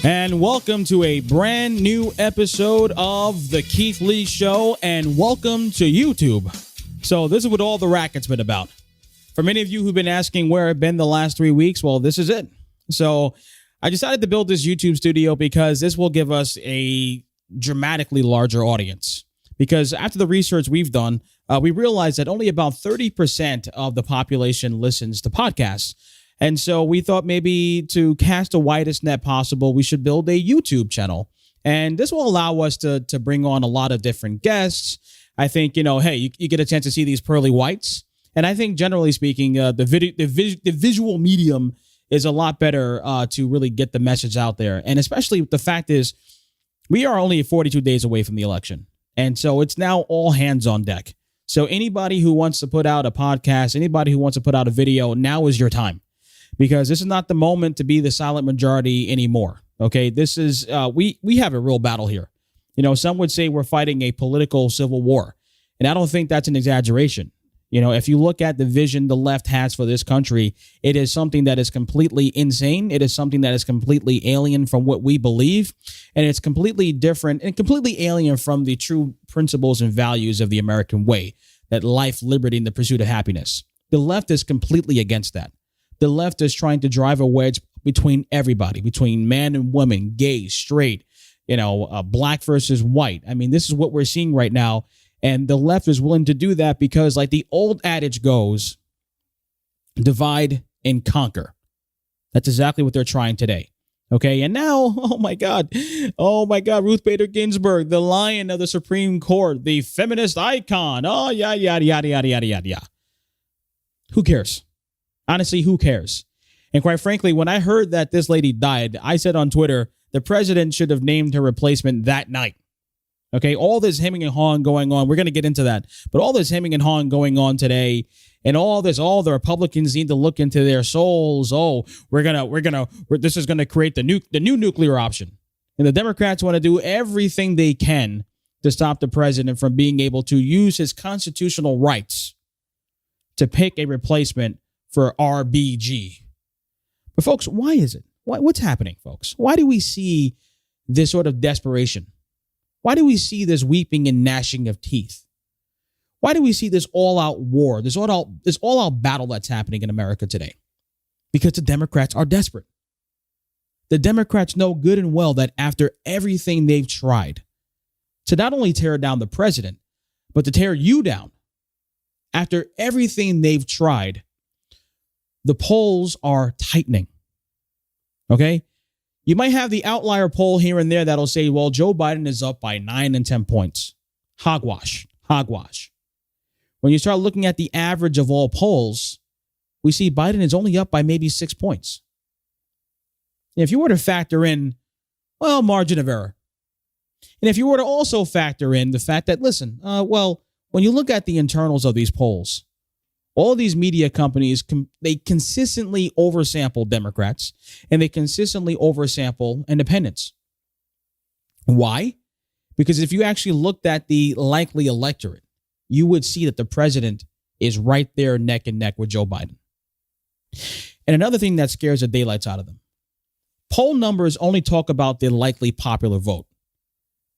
And welcome to a brand new episode of The Keith Lee Show, and welcome to YouTube. So this is what all the racket's been about. For many of you who've been asking where I've been the last 3 weeks, well, this is it. So I decided to build this YouTube studio because this will give us a dramatically larger audience. Because after the research we've done, we realized that only about 30% of the population listens to podcasts. And so we thought maybe to cast the widest net possible, we should build a YouTube channel. And this will allow us to bring on a lot of different guests. I think, hey, you get a chance to see these pearly whites. And I think generally speaking, the visual medium is a lot better to really get the message out there. And especially the fact is we are only 42 days away from the election. And so it's now all hands on deck. So anybody who wants to put out a podcast, anybody who wants to put out a video, now is your time. Because this is not the moment to be the silent majority anymore. Okay, this is we have a real battle here. Some would say we're fighting a political civil war, and I don't think that's an exaggeration. If you look at the vision the left has for this country, it is something that is completely insane. It is something that is completely alien from what we believe, and it's completely different and completely alien from the true principles and values of the American way, that life, liberty, and the pursuit of happiness. The left is completely against that. The left is trying to drive a wedge between everybody, between man and woman, gay, straight, black versus white. I mean, this is what we're seeing right now. And the left is willing to do that because, like the old adage goes, divide and conquer. That's exactly what they're trying today. Okay. And now, oh my God, Ruth Bader Ginsburg, the lion of the Supreme Court, the feminist icon. Oh, yada, yada, yada, yada, yada, yada. Who cares? Honestly, who cares? And quite frankly, when I heard that this lady died, I said on Twitter, the president should have named her replacement that night. Okay, all this hemming and hawing going on. We're going to get into that. But all this hemming and hawing going on today, and all the Republicans need to look into their souls. Oh, this is going to create the new nuclear option. And the Democrats want to do everything they can to stop the president from being able to use his constitutional rights to pick a replacement for RBG. But folks, why is it? What's happening, folks? Why do we see this sort of desperation? Why do we see this weeping and gnashing of teeth? Why do we see this all-out war, this all-out battle that's happening in America today? Because the Democrats are desperate. The Democrats know good and well that after everything they've tried to not only tear down the president, but to tear you down, after everything they've tried, the polls are tightening. Okay? You might have the outlier poll here and there that'll say, well, Joe Biden is up by 9 and 10 points. Hogwash. When you start looking at the average of all polls, we see Biden is only up by maybe 6 points. And if you were to factor in, margin of error. And if you were to also factor in the fact that, when you look at the internals of these polls, all of these media companies, they consistently oversample Democrats and they consistently oversample independents. Why? Because if you actually looked at the likely electorate, you would see that the president is right there neck and neck with Joe Biden. And another thing that scares the daylights out of them, poll numbers only talk about the likely popular vote.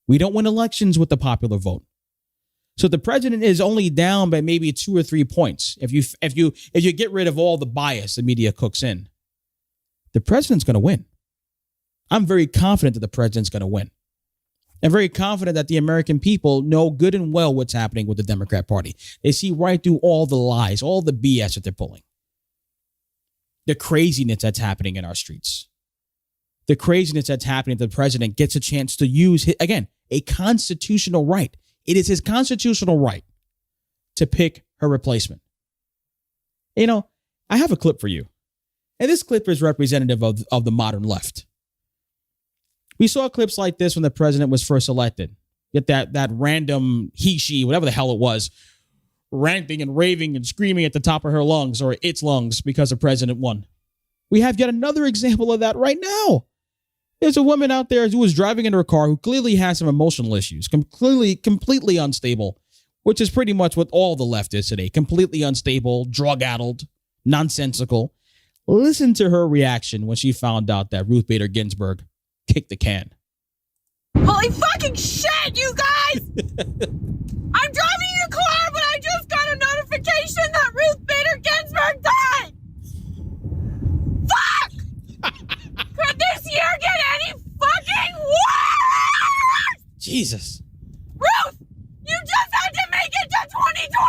We don't win elections with the popular vote. So the president is only down by maybe 2 or 3 points. If you get rid of all the bias the media cooks in, the president's going to win. I'm very confident that the president's going to win. I'm very confident that the American people know good and well what's happening with the Democrat Party. They see right through all the lies, all the BS that they're pulling. The craziness that's happening in our streets. The craziness that's happening that the president gets a chance to use, again, a constitutional right. It is his constitutional right to pick her replacement. I have a clip for you. And this clip is representative of the modern left. We saw clips like this when the president was first elected. Get that random he, she, whatever the hell it was, ranting and raving and screaming at the top of her lungs or its lungs because the president won. We have yet another example of that right now. There's a woman out there who was driving in her car who clearly has some emotional issues, completely unstable, which is pretty much what all the left is today. Completely unstable, drug-addled, nonsensical. Listen to her reaction when she found out that Ruth Bader Ginsburg kick the can. Holy fucking shit, you guys! I'm driving in a car, but I just got a notification that Ruth Bader Ginsburg died! Fuck! Could this year get any fucking worse? Jesus. Ruth, you just had to make it to 2021!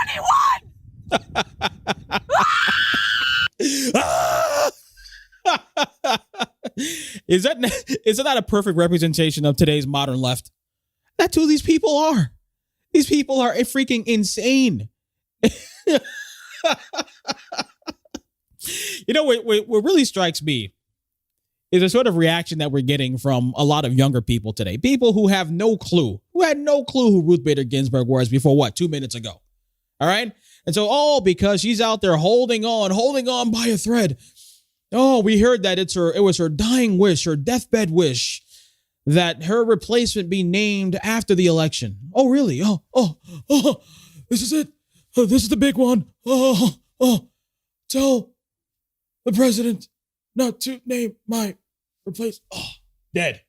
Is that a perfect representation of today's modern left? That's who these people are. These people are freaking insane. You know, what really strikes me is a sort of reaction that we're getting from a lot of younger people today. People who have no clue, who had no clue who Ruth Bader Ginsburg was before, 2 minutes ago. All right? And so, because she's out there holding on by a thread. Oh, we heard that it was her dying wish, her deathbed wish, that her replacement be named after the election. Oh, really? Oh, this is it. Oh, this is the big one. Tell the president not to name my replacement. Oh, dead.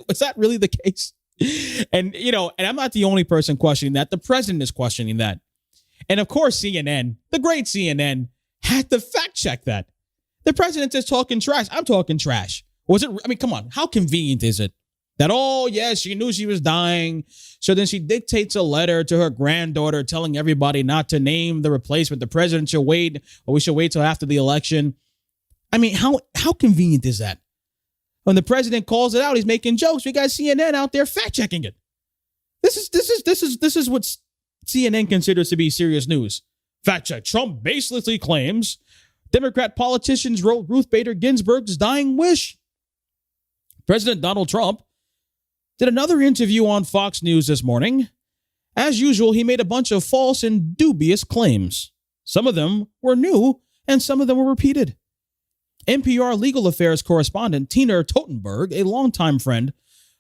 Was that really the case? And, and I'm not the only person questioning that. The president is questioning that. And of course, CNN, the great CNN, had to fact check that. The president is talking trash. I'm talking trash. Was it? I mean, come on. How convenient is it that, yes, she knew she was dying. So then she dictates a letter to her granddaughter telling everybody not to name the replacement. The president should wait, or we should wait till after the election. I mean, how convenient is that? When the president calls it out, he's making jokes. We got CNN out there fact checking it. This is what CNN considers to be serious news. Fact check. Trump baselessly claims Democrat politicians wrote Ruth Bader Ginsburg's dying wish. President Donald Trump did another interview on Fox News this morning. As usual, he made a bunch of false and dubious claims. Some of them were new and some of them were repeated. NPR legal affairs correspondent Tina Totenberg, a longtime friend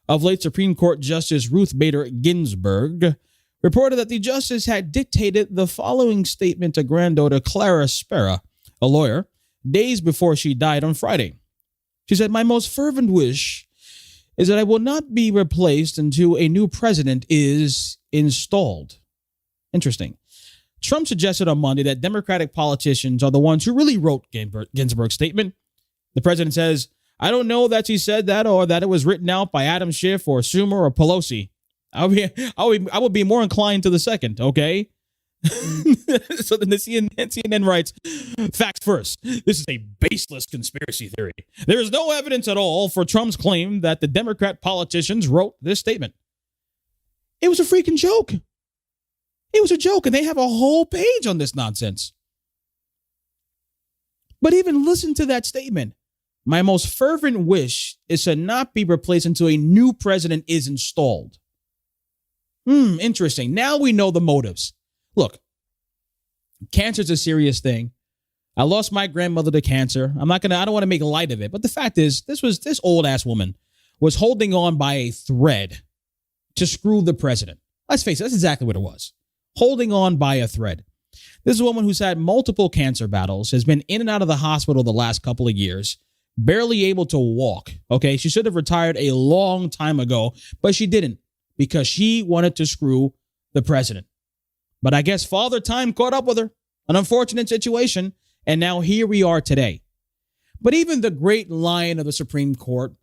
of late Supreme Court Justice Ruth Bader Ginsburg, reported that the justice had dictated the following statement to granddaughter Clara Spera, a lawyer, days before she died on Friday. She said, "My most fervent wish is that I will not be replaced until a new president is installed." Interesting. Trump suggested on Monday that Democratic politicians are the ones who really wrote Ginsburg's statement. The president says, "I don't know that she said that or that it was written out by Adam Schiff or Schumer or Pelosi. I would be more inclined to the second, okay?" So then the CNN writes, "Facts first. This is a baseless conspiracy theory. There is no evidence at all for Trump's claim that the Democrat politicians wrote this statement." It was a freaking joke. It was a joke, and they have a whole page on this nonsense. But even listen to that statement. "My most fervent wish is to not be replaced until a new president is installed." Interesting. Now we know the motives. Look, cancer is a serious thing. I lost my grandmother to cancer. I don't want to make light of it. But the fact is, this old ass woman was holding on by a thread to screw the president. Let's face it, that's exactly what it was. Holding on by a thread. This is a woman who's had multiple cancer battles, has been in and out of the hospital the last couple of years, barely able to walk. Okay, she should have retired a long time ago, but she didn't because she wanted to screw the president. But I guess Father Time caught up with her. An unfortunate situation. And now here we are today. But even the great lion of the Supreme Court,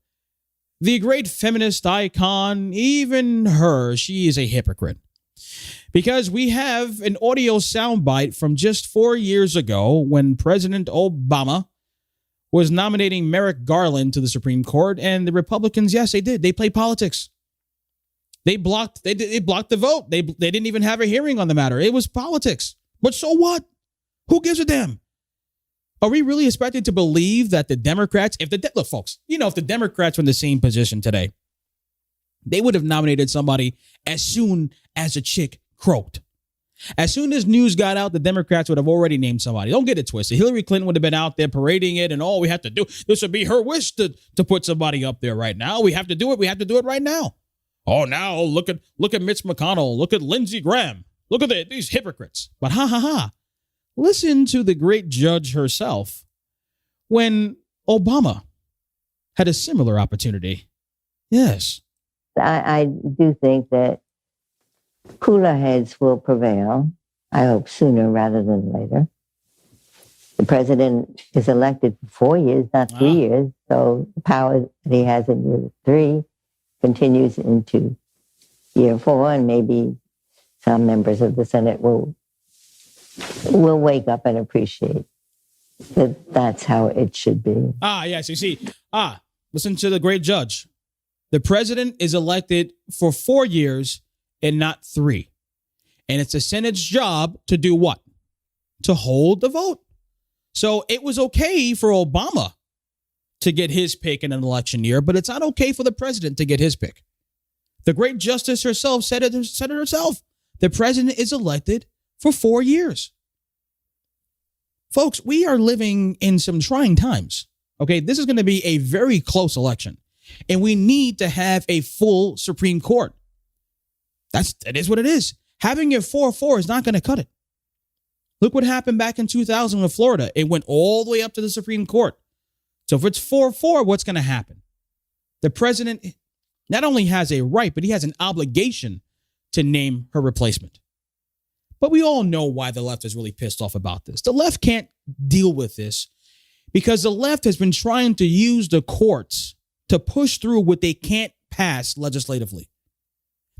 the great feminist icon, even her, she is a hypocrite. Because we have an audio soundbite from just 4 years ago when President Obama was nominating Merrick Garland to the Supreme Court. And the Republicans, yes, they did. They played politics. They blocked the vote. They didn't even have a hearing on the matter. It was politics. But so what? Who gives a damn? Are we really expected to believe that the Democrats, look, folks, if the Democrats were in the same position today, they would have nominated somebody as soon as a chick croaked. As soon as news got out, the Democrats would have already named somebody. Don't get it twisted. Hillary Clinton would have been out there parading it, and all we have to do, this would be her wish to put somebody up there right now. We have to do it. We have to do it right now. Oh, now look at Mitch McConnell. Look at Lindsey Graham. Look at these hypocrites. But listen to the great judge herself when Obama had a similar opportunity. Yes. I do think that cooler heads will prevail. I hope sooner rather than later. The president is elected for 4 years, not 3 years. So the power that he has in year 3 continues into year 4, and maybe some members of the Senate will wake up and appreciate that that's how it should be. Yes. You see, listen to the great judge. The president is elected for 4 years and not 3. And it's the Senate's job to do what? To hold the vote. So it was okay for Obama to get his pick in an election year, but it's not okay for the president to get his pick. The great justice herself said it herself. The president is elected for 4 years. Folks, we are living in some trying times. Okay, this is going to be a very close election, and we need to have a full Supreme Court. That is what it is. Having it 4-4 is not going to cut it. Look what happened back in 2000 with Florida. It went all the way up to the Supreme Court. So if it's 4-4, what's going to happen? The president not only has a right, but he has an obligation to name her replacement. But we all know why the left is really pissed off about this. The left can't deal with this because the left has been trying to use the courts to push through what they can't pass legislatively.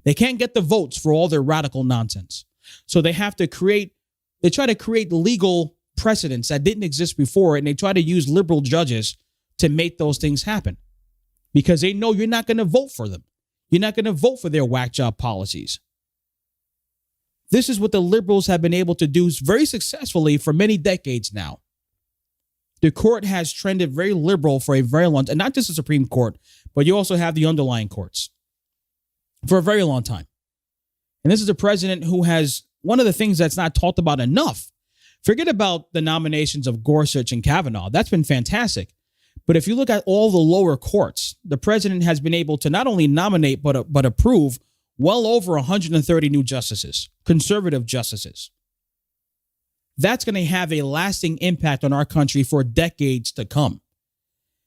They can't get the votes for all their radical nonsense. So they try to create legal precedents that didn't exist before, and they try to use liberal judges to make those things happen because they know you're not going to vote for them. You're not going to vote for their whack job policies. This is what the liberals have been able to do very successfully for many decades now. The court has trended very liberal for a very long time, and not just the Supreme Court, but you also have the underlying courts for a very long time. And this is a president who has one of the things that's not talked about enough. Forget about the nominations of Gorsuch and Kavanaugh. That's been fantastic. But if you look at all the lower courts, the president has been able to not only nominate, but approve well over 130 new justices, conservative justices. That's going to have a lasting impact on our country for decades to come.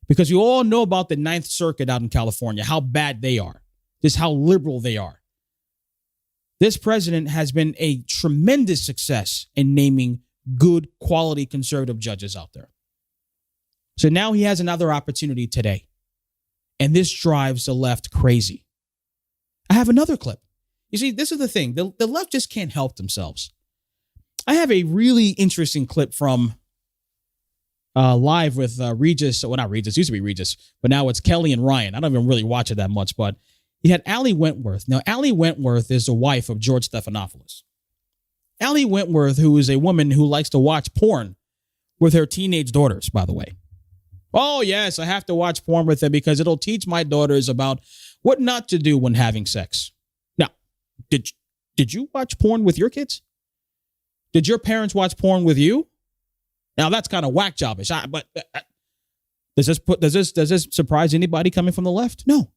Because you all know about the Ninth Circuit out in California, how bad they are, just how liberal they are. This president has been a tremendous success in naming good quality conservative judges out there. So now he has another opportunity today. And this drives the left crazy. I have another clip. You see, this is the thing. The left just can't help themselves. I have a really interesting clip from Live with Regis. Well, not Regis. It used to be Regis, but now it's Kelly and Ryan. I don't even really watch it that much, but he had Allie Wentworth. Now, Allie Wentworth is the wife of George Stephanopoulos. Allie Wentworth, who is a woman who likes to watch porn with her teenage daughters, by the way. Oh, yes, I have to watch porn with them because it'll teach my daughters about what not to do when having sex. Now, did you watch porn with your kids? Did your parents watch porn with you? Now, that's kind of whack jobbish, but does this surprise anybody coming from the left? No.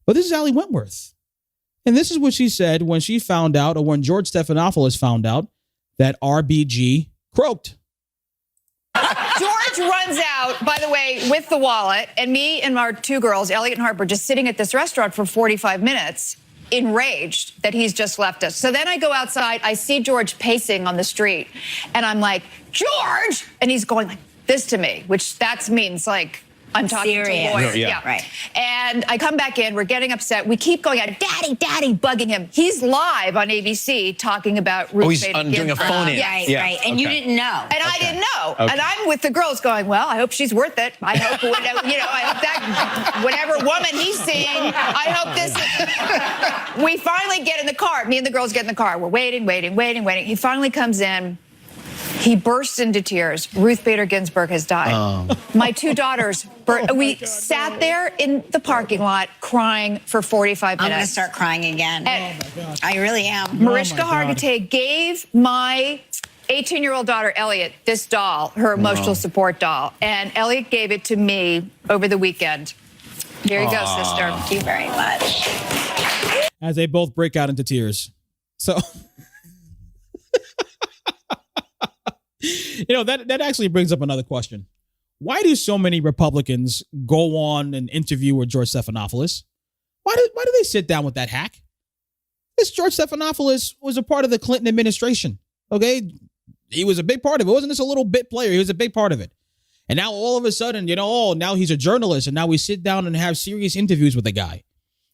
But this is Allie Wentworth. And this is what she said when she found out, or when George Stephanopoulos found out, that RBG croaked. George runs out, by the way, with the wallet, and me and our two girls, Elliot and Harper, just sitting at this restaurant for 45 minutes, enraged that he's just left us. So then I go outside, I see George pacing on the street, and I'm like, George! And he's going like this to me, which that means like, I'm talking Serious. to a lawyer. No, yeah. Right. And I come back in, we're getting upset. We keep going out, Daddy, Daddy, bugging him. He's live on ABC talking about Ruth Bader Ginsburg. Doing a phone-in. Yes. Right. And you didn't know. And I didn't know. Okay. And I'm with the girls going, well, I hope she's worth it. I hope, whatever, I hope that whatever woman he's seeing, I hope this is. We finally get in the car. Me and the girls get in the car. We're waiting. He finally comes in. He bursts into tears. Ruth Bader Ginsburg has died. My two daughters, we sat there in the parking lot crying for 45 minutes. I'm going to start crying again. I really am. Mariska Hargitay gave my 18-year-old daughter, Elliot, this doll, her emotional support doll. And Elliot gave it to me over the weekend. Here you go, sister. Thank you very much. As they both break out into tears. So... that actually brings up another question. why do so many Republicans go on an interview with George Stephanopoulos? Why do they sit down with that hack? This George Stephanopoulos was a part of the Clinton administration. Okay. He was a big part of it. It wasn't just a little bit player. He was a big part of it. And now all of a sudden, now he's a journalist and now we sit down and have serious interviews with the guy,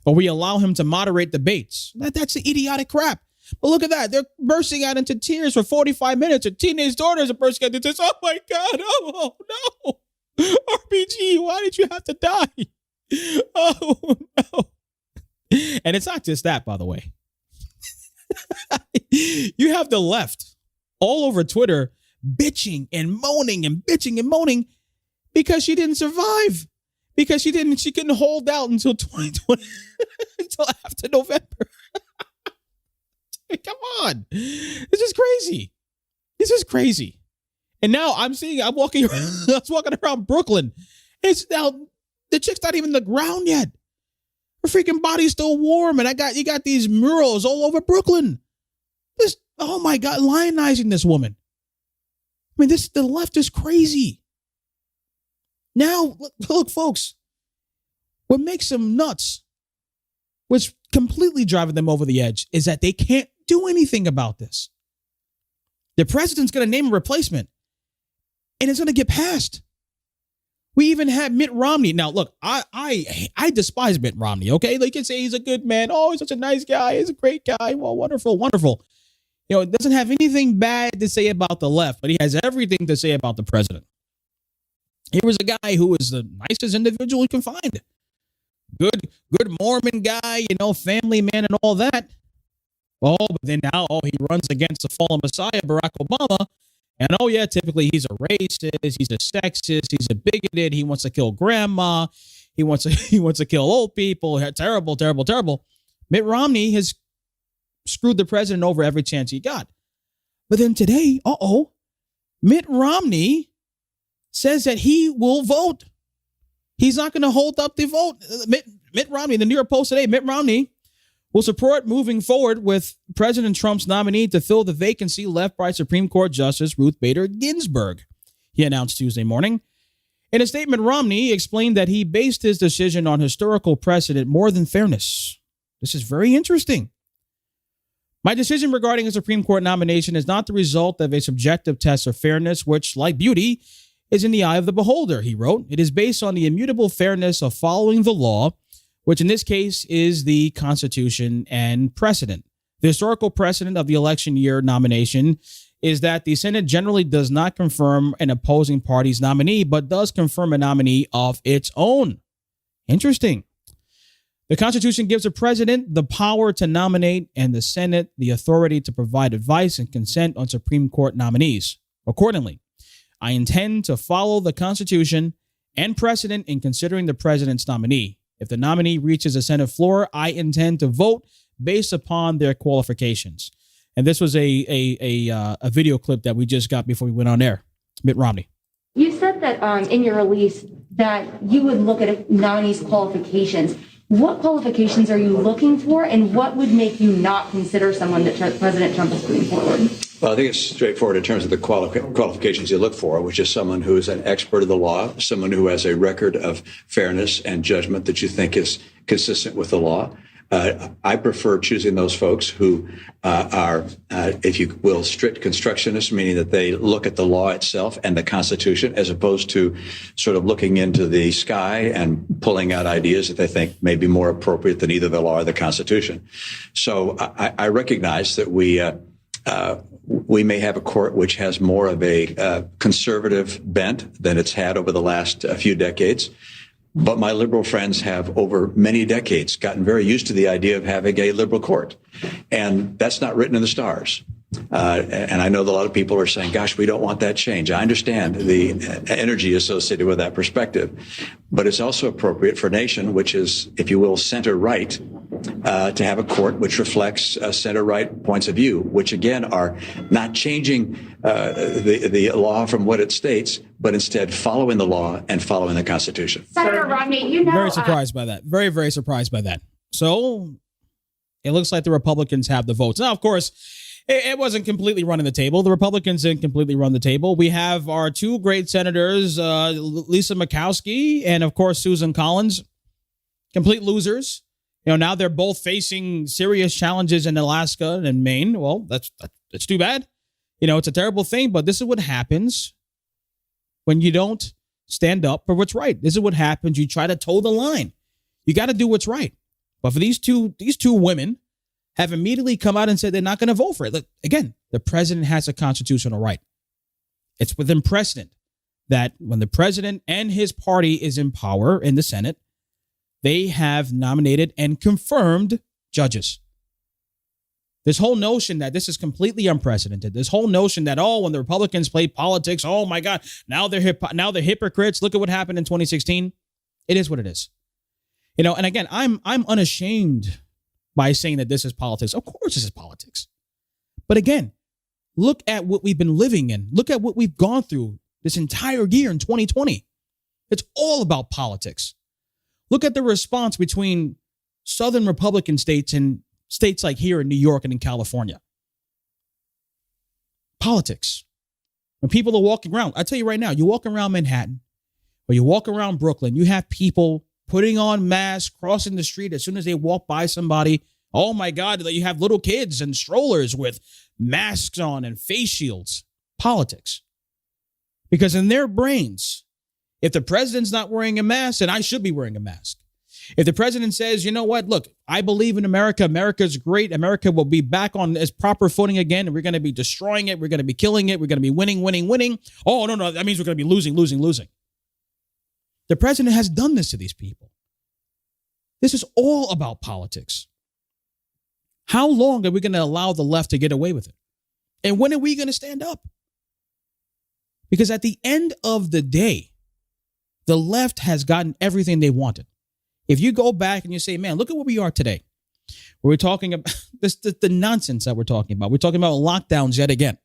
or we allow him to moderate debates. That's the idiotic crap. But look at that. They're bursting out into tears for 45 minutes. Her teenage daughters are bursting out into tears. Oh my God. Oh no. RPG, why did you have to die? Oh no. And it's not just that, by the way. You have the left all over Twitter bitching and moaning and bitching and moaning because she didn't survive. Because she couldn't hold out until 2020, until after November. Come on. This is crazy. This is crazy. And now I was walking around Brooklyn. It's now the chick's not even in the ground yet. Her freaking body's still warm. And you got these murals all over Brooklyn. Oh my God, lionizing this woman. I mean, the left is crazy. Now, look, folks, what makes them nuts, what's completely driving them over the edge, is that they can't do anything about this. The president's going to name a replacement, and it's going to get passed. We even had Mitt Romney. Now, look, I despise Mitt Romney, okay? They can say he's a good man. Oh, he's such a nice guy. He's a great guy. Well, wonderful, wonderful. It doesn't have anything bad to say about the left, but he has everything to say about the president. Here was a guy who was the nicest individual you can find. Good Mormon guy, family man and all that. Oh, but then now, he runs against the fallen Messiah, Barack Obama. And typically he's a racist, he's a sexist, he's a bigoted, he wants to kill grandma, he wants to kill old people. Terrible, terrible, terrible. Mitt Romney has screwed the president over every chance he got. But then today, Mitt Romney says that he will vote. He's not going to hold up the vote. Mitt Romney, the New York Post today, Mitt Romney will support moving forward with President Trump's nominee to fill the vacancy left by Supreme Court Justice Ruth Bader Ginsburg, he announced Tuesday morning. In a statement, Romney explained that he based his decision on historical precedent more than fairness. This is very interesting. My decision regarding a Supreme Court nomination is not the result of a subjective test of fairness, which, like beauty, is in the eye of the beholder, he wrote. It is based on the immutable fairness of following the law, which in this case is the Constitution and precedent. The historical precedent of the election year nomination is that the Senate generally does not confirm an opposing party's nominee, but does confirm a nominee of its own. Interesting. The Constitution gives the president the power to nominate and the Senate the authority to provide advice and consent on Supreme Court nominees. Accordingly, I intend to follow the Constitution and precedent in considering the president's nominee. If the nominee reaches the Senate floor, I intend to vote based upon their qualifications. And this was a video clip that we just got before we went on air. Mitt Romney. You said that in your release that you would look at a nominee's qualifications. What qualifications are you looking for, and what would make you not consider someone that President Trump is putting forward? Well, I think it's straightforward in terms of the qualifications you look for, which is someone who is an expert of the law, someone who has a record of fairness and judgment that you think is consistent with the law. I prefer choosing those folks who are, if you will, strict constructionists, meaning that they look at the law itself and the Constitution, as opposed to sort of looking into the sky and pulling out ideas that they think may be more appropriate than either the law or the Constitution. So I recognize that we may have a court which has more of a conservative bent than it's had over the last few decades. But my liberal friends have, over many decades, gotten very used to the idea of having a liberal court. And that's not written in the stars. And I know that a lot of people are saying, gosh, we don't want that change. I understand the energy associated with that perspective. But it's also appropriate for a nation which is, if you will, center-right, to have a court which reflects center-right points of view, which, again, are not changing the law from what it states, but instead following the law and following the Constitution. Senator Romney, very surprised by that. Very, very surprised by that. So it looks like the Republicans have the votes. Now, of course, It wasn't completely running the table. The Republicans didn't completely run the table. We have our two great senators, Lisa Murkowski and, of course, Susan Collins, complete losers. Now they're both facing serious challenges in Alaska and Maine. Well, that's too bad. It's a terrible thing, but this is what happens when you don't stand up for what's right. This is what happens. You try to toe the line. You got to do what's right. But for these two women have immediately come out and said they're not going to vote for it. Look, again, the president has a constitutional right. It's within precedent that when the president and his party is in power in the Senate, they have nominated and confirmed judges. This whole notion that this is completely unprecedented, this whole notion that, when the Republicans play politics, oh my God, now they're hypocrites. Look at what happened in 2016. It is what it is. And again, I'm unashamed by saying that this is politics. Of course this is politics. But again, look at what we've been living in. Look at what we've gone through this entire year in 2020. It's all about politics. Look at the response between Southern Republican states and states like here in New York and in California. Politics. When people are walking around, I tell you right now, you walk around Manhattan or you walk around Brooklyn, you have people putting on masks, crossing the street as soon as they walk by somebody. Oh my God, you have little kids and strollers with masks on and face shields. Politics. Because in their brains, if the president's not wearing a mask, then I should be wearing a mask. If the president says, you know what, look, I believe in America. America's great. America will be back on its proper footing again. And we're going to be destroying it. We're going to be killing it. We're going to be winning. Oh, no, that means we're going to be losing. The president has done this to these people. This is all about politics. How long are we going to allow the left to get away with it? And when are we going to stand up? Because at the end of the day, the left has gotten everything they wanted. If you go back and you say, man, look at where we are today. We're talking about the nonsense that we're talking about. We're talking about lockdowns yet again.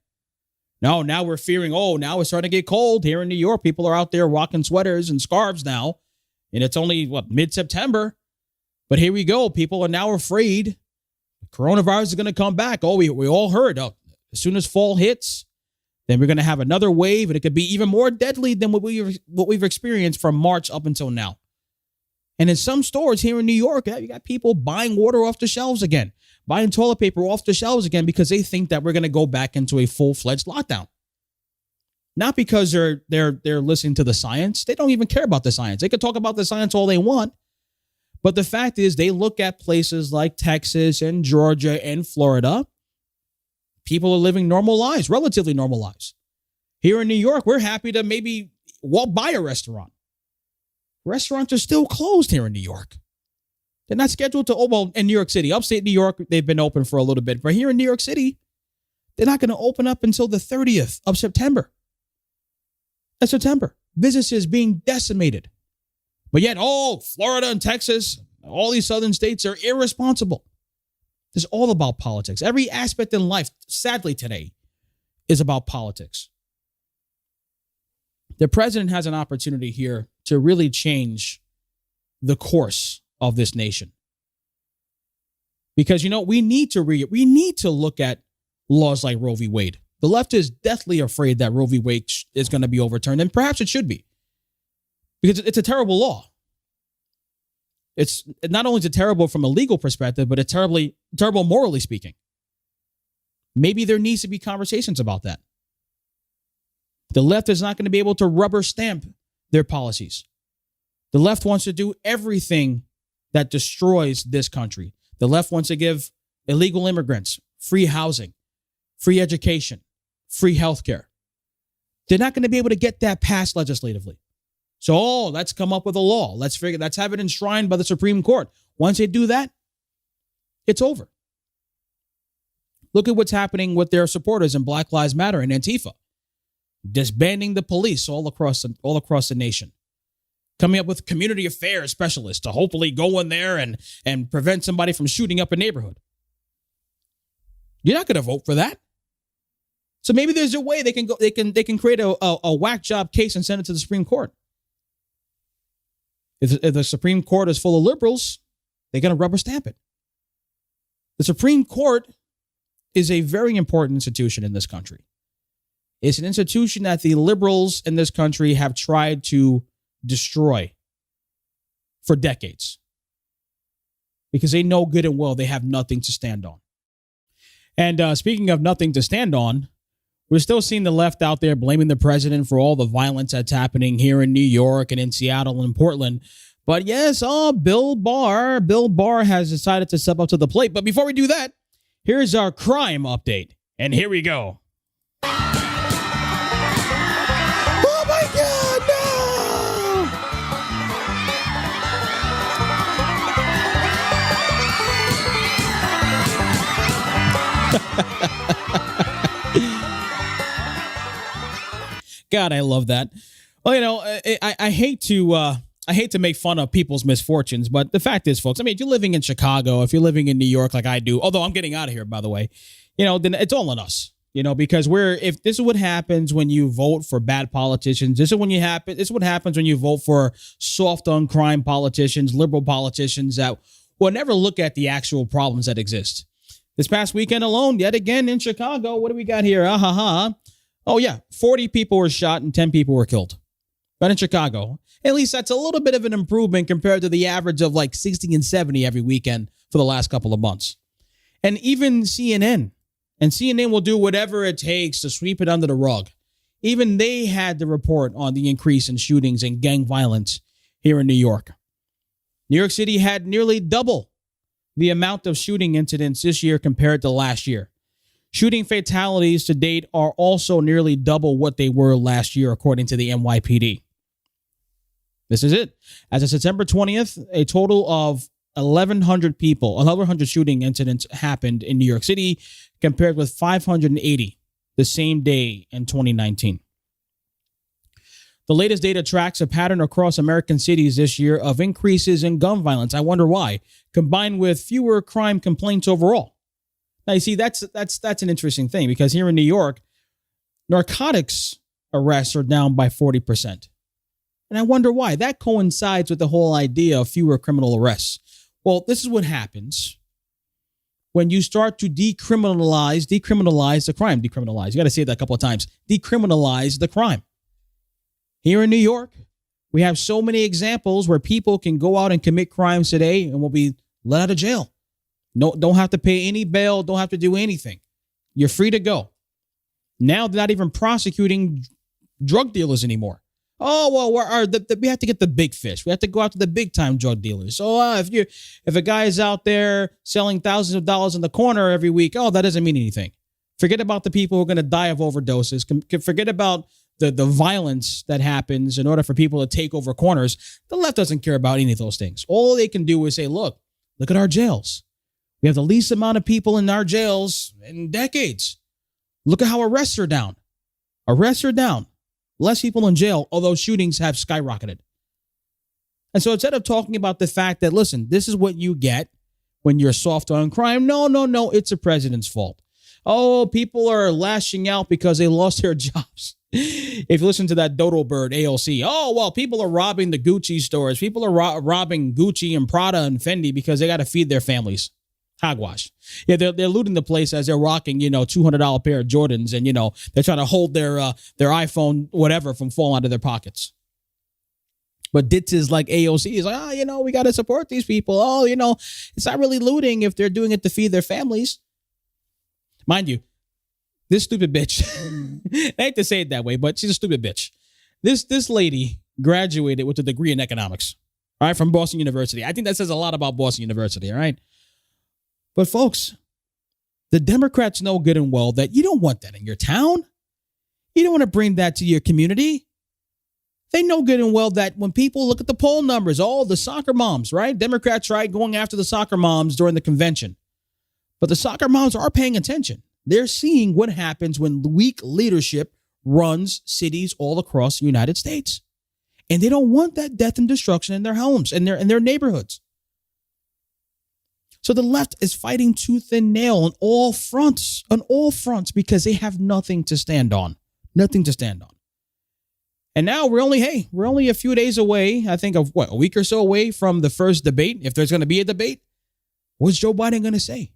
No, now we're fearing, now it's starting to get cold here in New York. People are out there rocking sweaters and scarves now. And it's only, mid-September. But here we go. People are now afraid coronavirus is going to come back. We all heard, as soon as fall hits, then we're going to have another wave, and it could be even more deadly than what we've experienced from March up until now. And in some stores here in New York, you got people buying water off the shelves again, buying toilet paper off the shelves again because they think that we're going to go back into a full-fledged lockdown. Not because they're listening to the science. They don't even care about the science. They could talk about the science all they want. But the fact is, they look at places like Texas and Georgia and Florida. People are living normal lives, relatively normal lives. Here in New York, we're happy to maybe walk by a restaurant. Restaurants are still closed here in New York. They're not scheduled to, in New York City. Upstate New York, they've been open for a little bit. But here in New York City, they're not going to open up until the 30th of September. That's September. Businesses being decimated. But yet, Florida and Texas, all these southern states are irresponsible. It's all about politics. Every aspect in life, sadly today, is about politics. The president has an opportunity here to really change the course of this nation. Because, we need to look at laws like Roe v. Wade. The left is deathly afraid that Roe v. Wade is going to be overturned, and perhaps it should be. Because it's a terrible law. It's not only is it terrible from a legal perspective, but it's terrible morally speaking. Maybe there needs to be conversations about that. The left is not going to be able to rubber stamp their policies. The left wants to do everything that destroys this country. The left wants to give illegal immigrants free housing, free education, free healthcare. They're not going to be able to get that passed legislatively. So, let's come up with a law. Let's have it enshrined by the Supreme Court. Once they do that, it's over. Look at what's happening with their supporters in Black Lives Matter and Antifa. Disbanding the police all across the nation. Coming up with community affairs specialists to hopefully go in there and prevent somebody from shooting up a neighborhood. You're not going to vote for that. So maybe there's a way they can create a whack job case and send it to the Supreme Court. If the Supreme Court is full of liberals, they're going to rubber stamp it. The Supreme Court is a very important institution in this country. It's an institution that the liberals in this country have tried to destroy for decades because they know good and well they have nothing to stand on. And speaking of nothing to stand on, we're still seeing the left out there blaming the president for all the violence that's happening here in New York and in Seattle and Portland. But yes, Bill Barr has decided to step up to the plate. But before we do that, here's our crime update. And here we go. Oh my God, no! God, I love that. Well, you know, I hate to make fun of people's misfortunes, but the fact is, folks, I mean, if you're living in Chicago, if you're living in New York like I do, although I'm getting out of here, by the way, you know, then it's all on us, you know, because if this is what happens when you vote for bad politicians, this is what happens when you vote for soft on crime politicians, liberal politicians that will never look at the actual problems that exist. This past weekend alone, yet again in Chicago, what do we got here? Oh, yeah. 40 people were shot and 10 people were killed. But in Chicago, at least that's a little bit of an improvement compared to the average of like 60 and 70 every weekend for the last couple of months. And even CNN will do whatever it takes to sweep it under the rug. Even they had to report on the increase in shootings and gang violence here in New York. New York City had nearly double the amount of shooting incidents this year compared to last year. Shooting fatalities to date are also nearly double what they were last year, according to the NYPD. This is it. As of September 20th, a total of 1,100 shooting incidents happened in New York City, compared with 580 the same day in 2019. The latest data tracks a pattern across American cities this year of increases in gun violence. I wonder why, combined with fewer crime complaints overall. Now, you see, that's an interesting thing, because here in New York, narcotics arrests are down by 40%. And I wonder why. That coincides with the whole idea of fewer criminal arrests. Well, this is what happens when you start to decriminalize the crime. Decriminalize. You got to say that a couple of times. Decriminalize the crime. Here in New York, we have so many examples where people can go out and commit crimes today and will be let out of jail. No, don't have to pay any bail. Don't have to do anything. You're free to go. Now they're not even prosecuting drug dealers anymore. Oh, well, we have to get the big fish. We have to go after the big time drug dealers. So if a guy is out there selling thousands of dollars in the corner every week, that doesn't mean anything. Forget about the people who are going to die of overdoses. Forget about the violence that happens in order for people to take over corners. The left doesn't care about any of those things. All they can do is say, look at our jails. We have the least amount of people in our jails in decades. Look at how arrests are down. Arrests are down. Less people in jail, although shootings have skyrocketed. And so instead of talking about the fact that, listen, this is what you get when you're soft on crime. No, it's the president's fault. Oh, people are lashing out because they lost their jobs. If you listen to that dodo bird, AOC, people are robbing the Gucci stores. People are robbing Gucci and Prada and Fendi because they got to feed their families. Hogwash. Yeah, they're looting the place as they're rocking, $200 pair of Jordans, and they're trying to hold their iPhone whatever from falling out of their pockets. But ditches like AOC is like, we got to support these people. It's not really looting if they're doing it to feed their families. Mind you, this stupid bitch. I hate to say it that way, but she's a stupid bitch. This lady graduated with a degree in economics, all right, from Boston University. I think that says a lot about Boston University, all right? But folks, the Democrats know good and well that you don't want that in your town. You don't want to bring that to your community. They know good and well that when people look at the poll numbers, the soccer moms, right? Democrats tried going after the soccer moms during the convention. But the soccer moms are paying attention. They're seeing what happens when weak leadership runs cities all across the United States. And they don't want that death and destruction in their homes and in their neighborhoods. So the left is fighting tooth and nail on all fronts, because they have nothing to stand on. And now we're only a few days away, I think, of a week or so away from the first debate. If there's going to be a debate, what's Joe Biden going to say?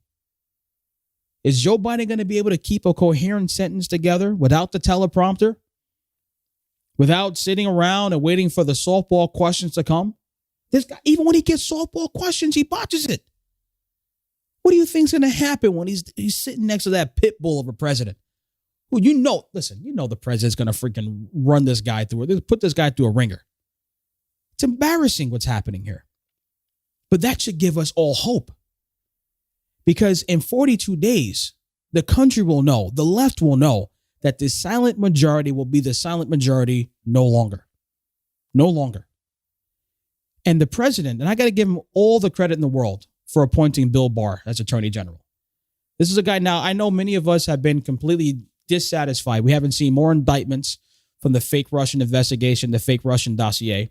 Is Joe Biden going to be able to keep a coherent sentence together without the teleprompter? Without sitting around and waiting for the softball questions to come? This guy, even when he gets softball questions, he botches it. What do you think's going to happen when he's sitting next to that pit bull of a president? Who listen, the president's going to freaking run this guy through it. Put this guy through a ringer. It's embarrassing what's happening here. But that should give us all hope. Because in 42 days, the country will know, the left will know that the silent majority will be the silent majority no longer. No longer. And the president, and I got to give him all the credit in the world for appointing Bill Barr as Attorney General. This is a guy now, I know many of us have been completely dissatisfied. We haven't seen more indictments from the fake Russian investigation, the fake Russian dossier.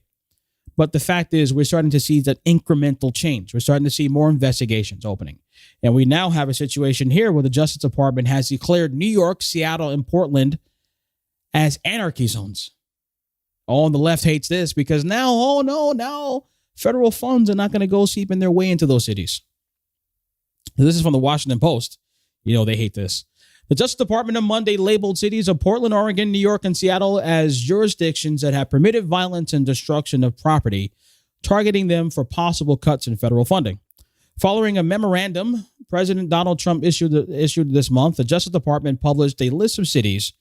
But the fact is, we're starting to see that incremental change. We're starting to see more investigations opening. And we now have a situation here where the Justice Department has declared New York, Seattle, and Portland as anarchy zones. Oh, and the left hates this because now federal funds are not going to go seeping their way into those cities. This is from the Washington Post. They hate this. The Justice Department on Monday labeled cities of Portland, Oregon, New York, and Seattle as jurisdictions that have permitted violence and destruction of property, targeting them for possible cuts in federal funding. Following a memorandum President Donald Trump issued this month, the Justice Department published a list of cities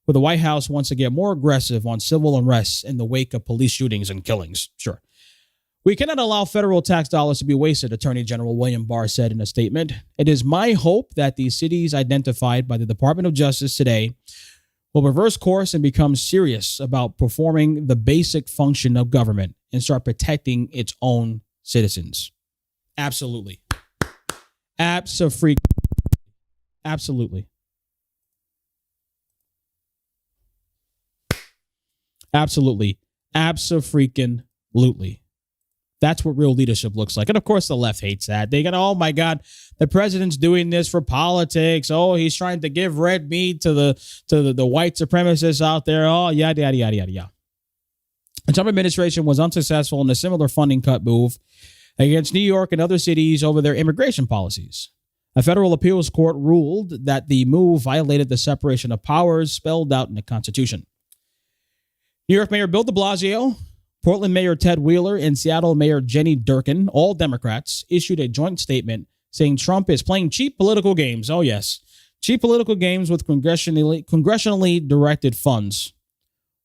where the White House wants to get more aggressive on civil unrest in the wake of police shootings and killings. Sure. We cannot allow federal tax dollars to be wasted, Attorney General William Barr said in a statement. It is my hope that these cities identified by the Department of Justice today will reverse course and become serious about performing the basic function of government and start protecting its own citizens. Absolutely. Absolutely. Absolutely. Abso-freaking-lutely. That's what real leadership looks like. And of course, the left hates that. They got, oh my God, the president's doing this for politics. Oh, he's trying to give red meat to the white supremacists out there. Oh, yada, yada, yada, yada, yada. The Trump administration was unsuccessful in a similar funding cut move against New York and other cities over their immigration policies. A federal appeals court ruled that the move violated the separation of powers spelled out in the Constitution. New York Mayor Bill de Blasio, Portland Mayor Ted Wheeler, and Seattle Mayor Jenny Durkan, all Democrats, issued a joint statement saying Trump is playing cheap political games. Oh, yes. Cheap political games with congressionally directed funds.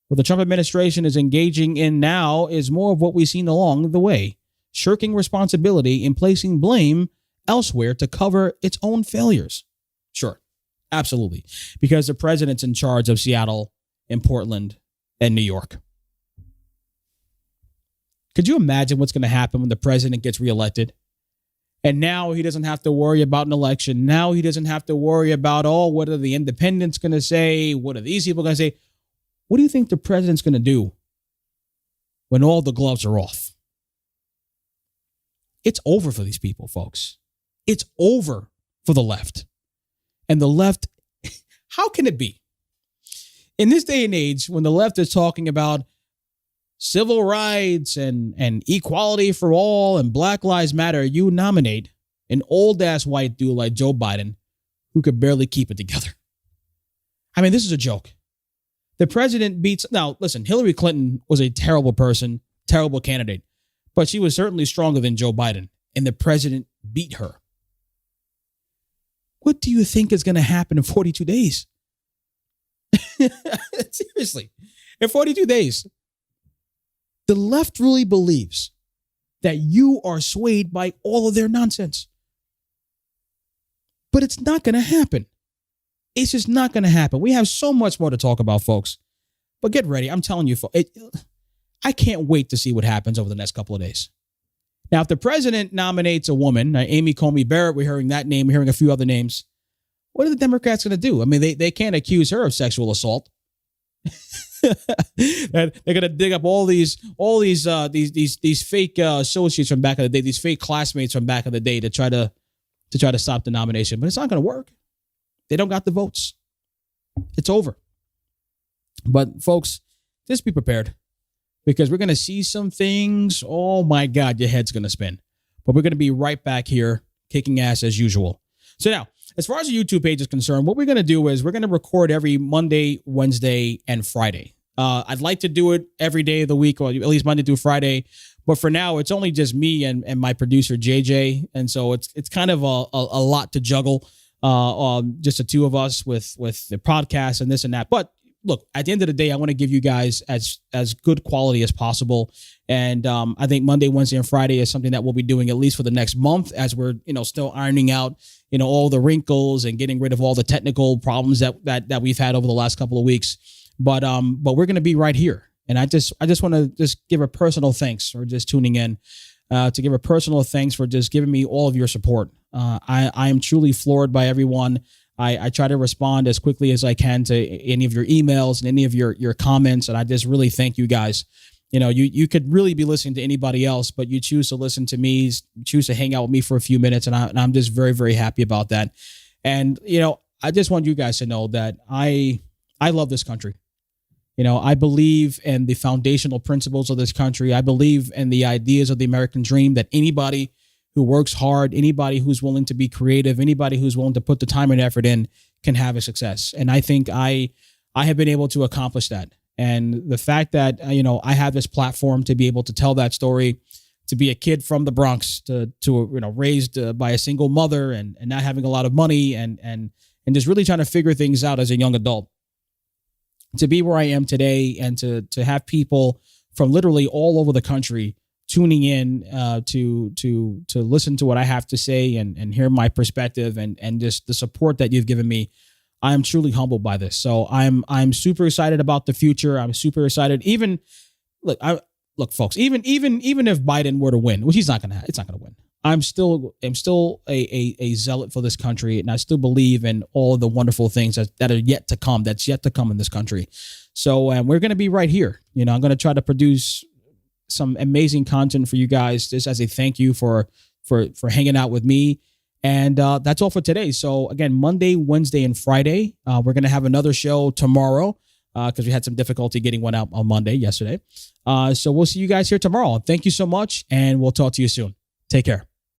What the Trump administration is engaging in now is more of what we've seen along the way, shirking responsibility and placing blame elsewhere to cover its own failures. Sure, absolutely. Because the president's in charge of Seattle and Portland and New York. Could you imagine what's going to happen when the president gets reelected? And now he doesn't have to worry about an election. Now he doesn't have to worry about, what are the independents going to say? What are these people going to say? What do you think the president's going to do when all the gloves are off? It's over for these people, folks. It's over for the left. And the left, how can it be? In this day and age, when the left is talking about civil rights and equality for all and Black Lives Matter, you nominate an old-ass white dude like Joe Biden who could barely keep it together. I mean, this is a joke. The president now, listen, Hillary Clinton was a terrible person, terrible candidate, but she was certainly stronger than Joe Biden, and the president beat her. What do you think is going to happen in 42 days? Seriously, in 42 days, the left really believes that you are swayed by all of their nonsense. But it's not going to happen. It's just not going to happen. We have so much more to talk about, folks. But get ready. I'm telling you, I can't wait to see what happens over the next couple of days. Now, if the president nominates a woman, Amy Coney Barrett, we're hearing that name, we're hearing a few other names. What are the Democrats going to do? I mean, they can't accuse her of sexual assault. They're going to dig up all these fake associates from back in the day, these fake classmates from back in the day to try to stop the nomination. But it's not going to work. They don't got the votes. It's over. But folks, just be prepared because we're going to see some things. Oh my God, your head's going to spin. But we're going to be right back here kicking ass as usual. So now, as far as the YouTube page is concerned, what we're going to do is we're going to record every Monday, Wednesday, and Friday. I'd like to do it every day of the week, or at least Monday through Friday. But for now, it's only just me and my producer, JJ. And so it's kind of a lot to juggle, just the two of us with the podcast and this and that. But look, at the end of the day, I want to give you guys as good quality as possible. And I think Monday, Wednesday, and Friday is something that we'll be doing at least for the next month, as we're, still ironing out, all the wrinkles and getting rid of all the technical problems that we've had over the last couple of weeks. But we're going to be right here. And I just want to just give a personal thanks for just tuning in, to give a personal thanks for just giving me all of your support. I am truly floored by everyone. I try to respond as quickly as I can to any of your emails and any of your comments. And I just really thank you guys. You could really be listening to anybody else, but you choose to listen to me, choose to hang out with me for a few minutes. And I'm just very, very happy about that. And, I just want you guys to know that I love this country. I believe in the foundational principles of this country. I believe in the ideas of the American dream, that anybody who works hard, anybody who's willing to be creative, anybody who's willing to put the time and effort in can have a success. And I think I have been able to accomplish that. And the fact that, I have this platform to be able to tell that story, to be a kid from the Bronx, to raised by a single mother and not having a lot of money and just really trying to figure things out as a young adult, to be where I am today, and to have people from literally all over the country tuning in to listen to what I have to say and hear my perspective and just the support that you've given me. I'm truly humbled by this. So I'm super excited about the future. I'm super excited. Look, folks, even if Biden were to win, which it's not going to win. I'm still a zealot for this country, and I still believe in all of the wonderful things that are yet to come. That's yet to come in this country. So we're going to be right here. I'm going to try to produce some amazing content for you guys, just as a thank you for hanging out with me. And that's all for today. So again, Monday, Wednesday, and Friday, we're going to have another show tomorrow, because we had some difficulty getting one out on Monday yesterday. So we'll see you guys here tomorrow. Thank you so much, and we'll talk to you soon. Take care.